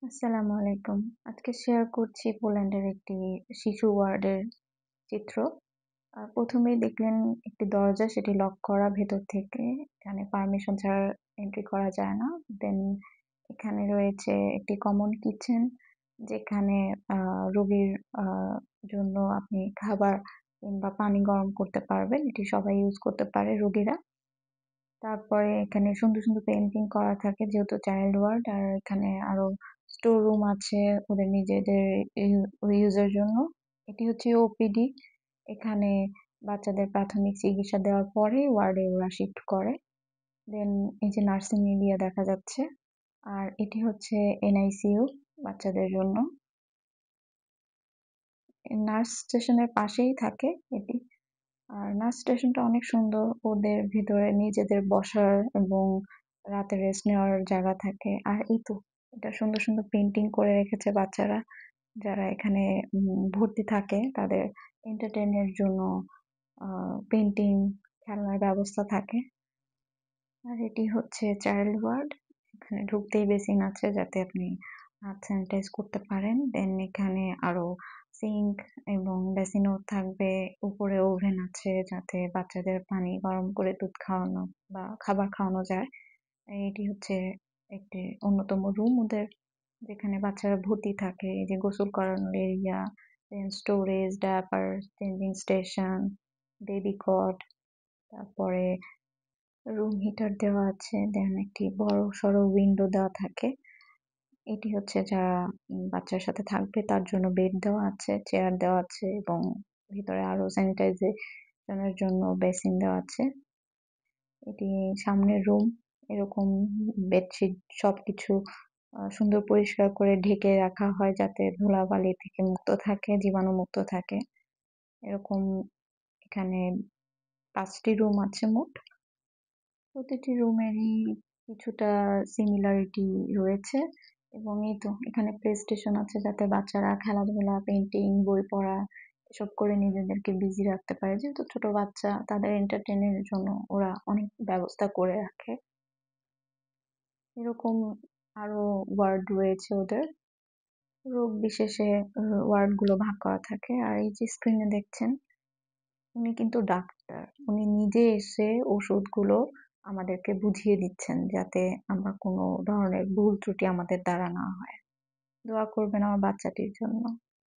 আসসালামু আলাইকুম। আজকে শেয়ার করছি পোল্যান্ডের একটি শিশু ওয়ার্ডের চিত্র। ১ম এই দেখলেন একটি দরজা সেটি লক করা ভেতর থেকে। এখানে পারমিশন ছাড়া এন্ট্রি করা যায় না। দেন এখানে রয়েছে একটি কমন কিচেন যেখানে আ রোগীর আ জন্য আপনি খাবার কিংবা পানি গরম করতে পারবেন। এটি সবাই ইউজ করতে পারে রোগীরা। তারপরে এখানে সুন্দর, সুন্দর পেইন্টিং করা থাকে যেহেতু চাইল্ড ওয়ার্ড আর এখানে আরো স্টোর রুম আছে ওদের নিজেদের ইউজের জন্য। এটি হচ্ছে ওপিডি। এখানে বাচ্চাদের প্রাথমিক চিকিৎসা দেওয়ার পরে ওয়ার্ডে ওরা শিফট করে। দেন এই যে নার্সিং এরিয়া দেখা যাচ্ছে। আর এটি হচ্ছে এনআইসিইউ বাচ্চাদের জন্য। নার্স স্টেশনের পাশেই থাকে এটি। আর নার্স স্টেশনটা অনেক সুন্দর। ওদের ভিতরে নিজেদের বসার এবং রাতে রেস্ট নেওয়ার জায়গা থাকে। আর এই তো এটা সুন্দর, সুন্দর পেইন্টিং করে রেখেছে বাচ্চারা যারা এখানে ভর্তি থাকে তাদের entertain এর জন্য পেইন্টিং, খেলনার ব্যবস্থা থাকে। আর এটি হচ্ছে চাইল্ড ওয়ার্ড। এখানে ঢুকতেই বেসিন আছে যাতে আপনি হাত স্যানিটাইজ করতে পারেন। দেন এখানে আরো সিঙ্ক এবং বেসিনও থাকবে। উপরে ওভেন আছে যাতে বাচ্চাদের পানি গরম করে দুধ খাওয়ানো বা খাবার খাওয়ানো যায়। এটি হচ্ছে একটি অন্যতম রুম ওদের যেখানে বাচ্চারা ভর্তি থাকে। এই যে গোসল করানোর area, then storage, diaper, changing station, baby cot, তারপরে রুম হিটার দেওয়া আছে। দেন একটি বড়সড় উইন্ডো দেওয়া থাকে। এটি হচ্ছে যারা বাচ্চার সাথে থাকবে তার জন্য বেড দেওয়া আছে, চেয়ার দেওয়া আছে এবং ভিতরে আরো স্যানিটাইজেশনের জন্য বেসিন দেওয়া আছে। এটি সামনের রুম। এরকম বেডশিট সবকিছু সুন্দর পরিষ্কার করে ঢেকে রাখা হয় যাতে ধুলাবালি থেকে মুক্ত থাকে, জীবাণুমুক্ত থাকে। এরকম এখানে ৫টি রুম আছে মোট। প্রতিটি রুমেরই কিছুটা সিমিলারিটি রয়েছে এবং এই তো এখানে প্লে স্টেশন আছে যাতে বাচ্চারা খেলাধুলা, পেইন্টিং, বই পড়া এসব করে নিজেদেরকে বিজি রাখতে পারে। যেহেতু ছোট বাচ্চা তাদের entertain এর জন্য ওরা অনেক ব্যবস্থা করে রাখে। এরকম আরো ওয়ার্ড রয়েছে ওদের। রোগ বিশেষে ওয়ার্ড গুলো ভাগ করা থাকে। আর এই যে স্ক্রিনে দেখছেন উনি কিন্তু ডাক্তার। উনি নিজে এসে ওষুধগুলো আমাদেরকে বুঝিয়ে দিচ্ছেন যাতে আমরা কোনো ধরনের ভুল ত্রুটি আমাদের দ্বারা না হয়। দোয়া করবেন আমার বাচ্চাটির জন্য।